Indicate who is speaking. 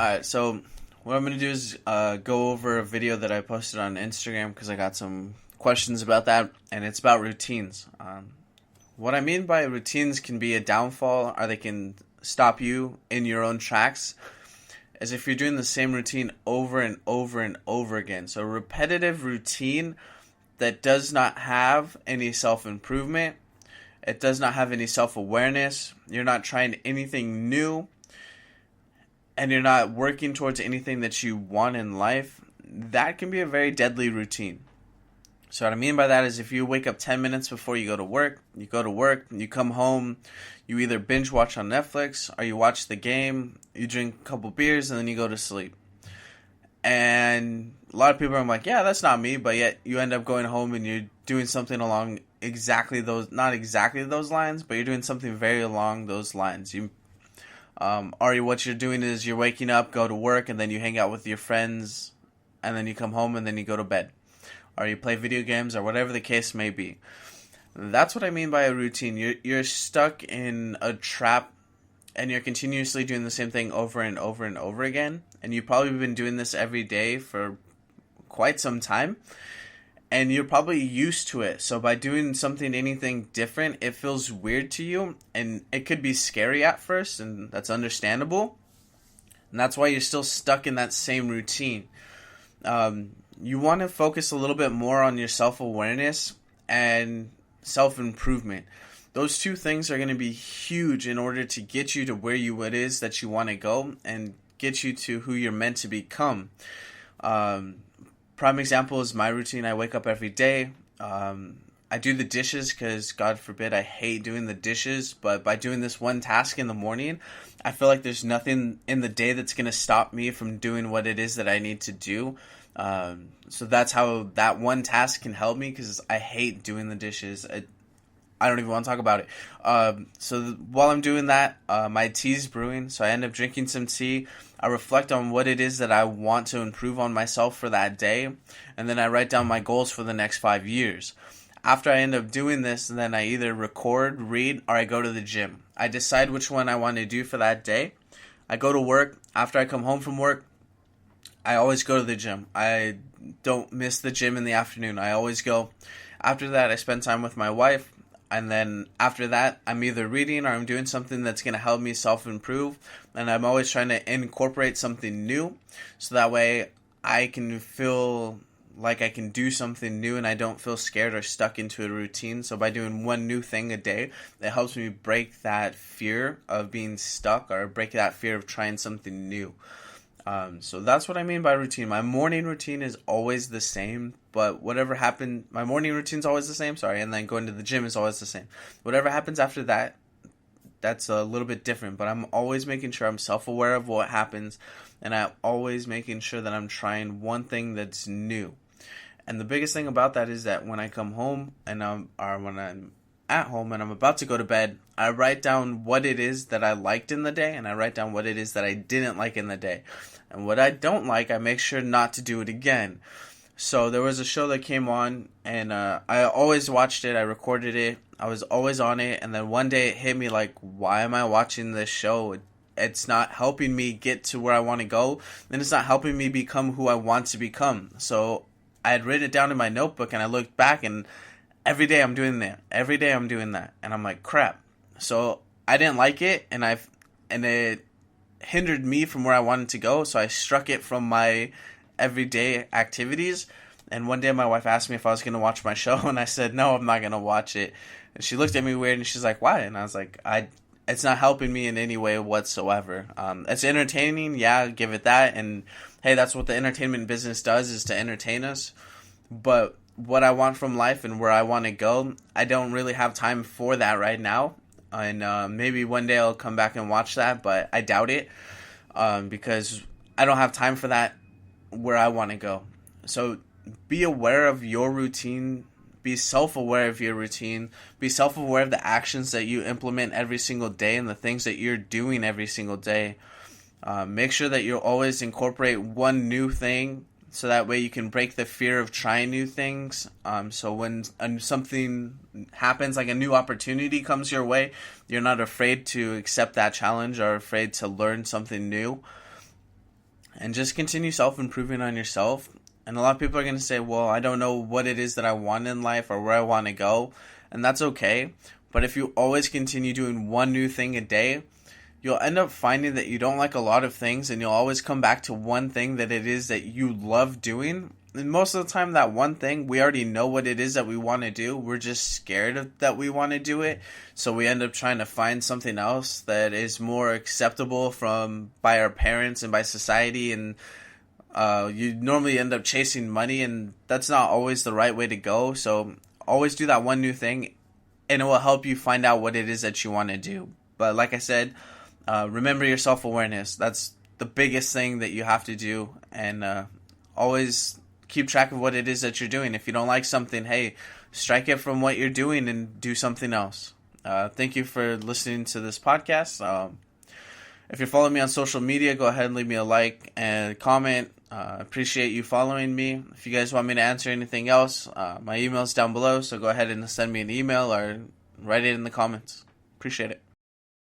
Speaker 1: Alright, so what I'm going to do is go over a video that I posted on Instagram because I got some questions about that, and it's about routines. What I mean by routines can be a downfall, or they can stop you in your own tracks, as if you're doing the same routine over and over and over again. So repetitive routine that does not have any self-improvement, it does not have any self-awareness, you're not trying anything new, and you're not working towards anything that you want in life, that can be a very deadly routine. So what I mean by that is if you wake up 10 minutes before you go to work, you come home, you either binge watch on Netflix, or you watch the game, you drink a couple beers, and then you go to sleep. And a lot of people are like, yeah, that's not me, but yet you end up going home and you're doing something along not exactly those lines, but you're doing something very along those lines. Or what you're doing is you're waking up, go to work, and then you hang out with your friends, and then you come home, and then you go to bed. Or you play video games, or whatever the case may be. That's what I mean by a routine. You're stuck in a trap, and you're continuously doing the same thing over and over and over again. And you've probably been doing this every day for quite some time. And you're probably used to it. So by doing anything different, it feels weird to you. And it could be scary at first, and that's understandable. And that's why you're still stuck in that same routine. You want to focus a little bit more on your self-awareness and self-improvement. Those two things are going to be huge in order to get you to where it is that you want to go and get you to who you're meant to become. Prime example is my routine. I wake up every day. I do the dishes because, God forbid, I hate doing the dishes. But by doing this one task in the morning, I feel like there's nothing in the day that's going to stop me from doing what it is that I need to do. So that's how that one task can help me, because I hate doing the dishes. I don't even want to talk about it. While I'm doing that, my tea's brewing, so I end up drinking some tea. I reflect on what it is that I want to improve on myself for that day, and then I write down my goals for the next 5 years. After I end up doing this, then I either record, read, or I go to the gym. I decide which one I want to do for that day. I go to work. After I come home from work, I always go to the gym. I don't miss the gym in the afternoon. I always go. After that, I spend time with my wife. And then after that, I'm either reading or I'm doing something that's going to help me self-improve. And I'm always trying to incorporate something new, so that way I can feel like I can do something new and I don't feel scared or stuck into a routine. So by doing one new thing a day, it helps me break that fear of being stuck, or break that fear of trying something new. So that's what I mean by routine. My morning routine is always the same, but whatever happened, my morning routine's always the same, and then going to the gym is always the same. Whatever happens after that, that's a little bit different, but I'm always making sure I'm self-aware of what happens, and I'm always making sure that I'm trying one thing that's new. And the biggest thing about that is that when I come home, when I'm at home and I'm about to go to bed, I write down what it is that I liked in the day, and I write down what it is that I didn't like in the day. And what I don't like, I make sure not to do it again. So there was a show that came on, and I always watched it. I recorded it. I was always on it. And then one day it hit me like, why am I watching this show? It's not helping me get to where I want to go. And it's not helping me become who I want to become. So I had written it down in my notebook, and I looked back, and every day I'm doing that. Every day I'm doing that. And I'm like, crap. So I didn't like it, and it hindered me from where I wanted to go. So I struck it from my everyday activities. And one day my wife asked me if I was going to watch my show, and I said, no, I'm not going to watch it. And she looked at me weird, and she's like, why? And I was like, it's not helping me in any way whatsoever. It's entertaining. Yeah, give it that. And hey, that's what the entertainment business does, is to entertain us. But what I want from life and where I want to go, I don't really have time for that right now. And maybe one day I'll come back and watch that, but I doubt it, because I don't have time for that where I want to go. So be aware of your routine. Be self-aware of your routine. Be self-aware of the actions that you implement every single day and the things that you're doing every single day. Make sure that you always incorporate one new thing, so that way you can break the fear of trying new things. So when something happens, like a new opportunity comes your way, you're not afraid to accept that challenge or afraid to learn something new. and just continue self-improving on yourself. And a lot of people are going to say, well, I don't know what it is that I want in life or where I want to go. And that's okay. But if you always continue doing one new thing a day, you'll end up finding that you don't like a lot of things, and you'll always come back to one thing that it is that you love doing. And most of the time, that one thing, we already know what it is that we want to do. We're just scared that we want to do it. So we end up trying to find something else that is more acceptable by our parents and by society. And you normally end up chasing money, and that's not always the right way to go. So always do that one new thing, and it will help you find out what it is that you want to do. But like I said, remember your self-awareness. That's the biggest thing that you have to do. And always keep track of what it is that you're doing. If you don't like something, hey, strike it from what you're doing and do something else. Thank you for listening to this podcast. If you're following me on social media, go ahead and leave me a like and comment. Appreciate you following me. If you guys want me to answer anything else, my email's down below, so go ahead and send me an email or write it in the comments. Appreciate it.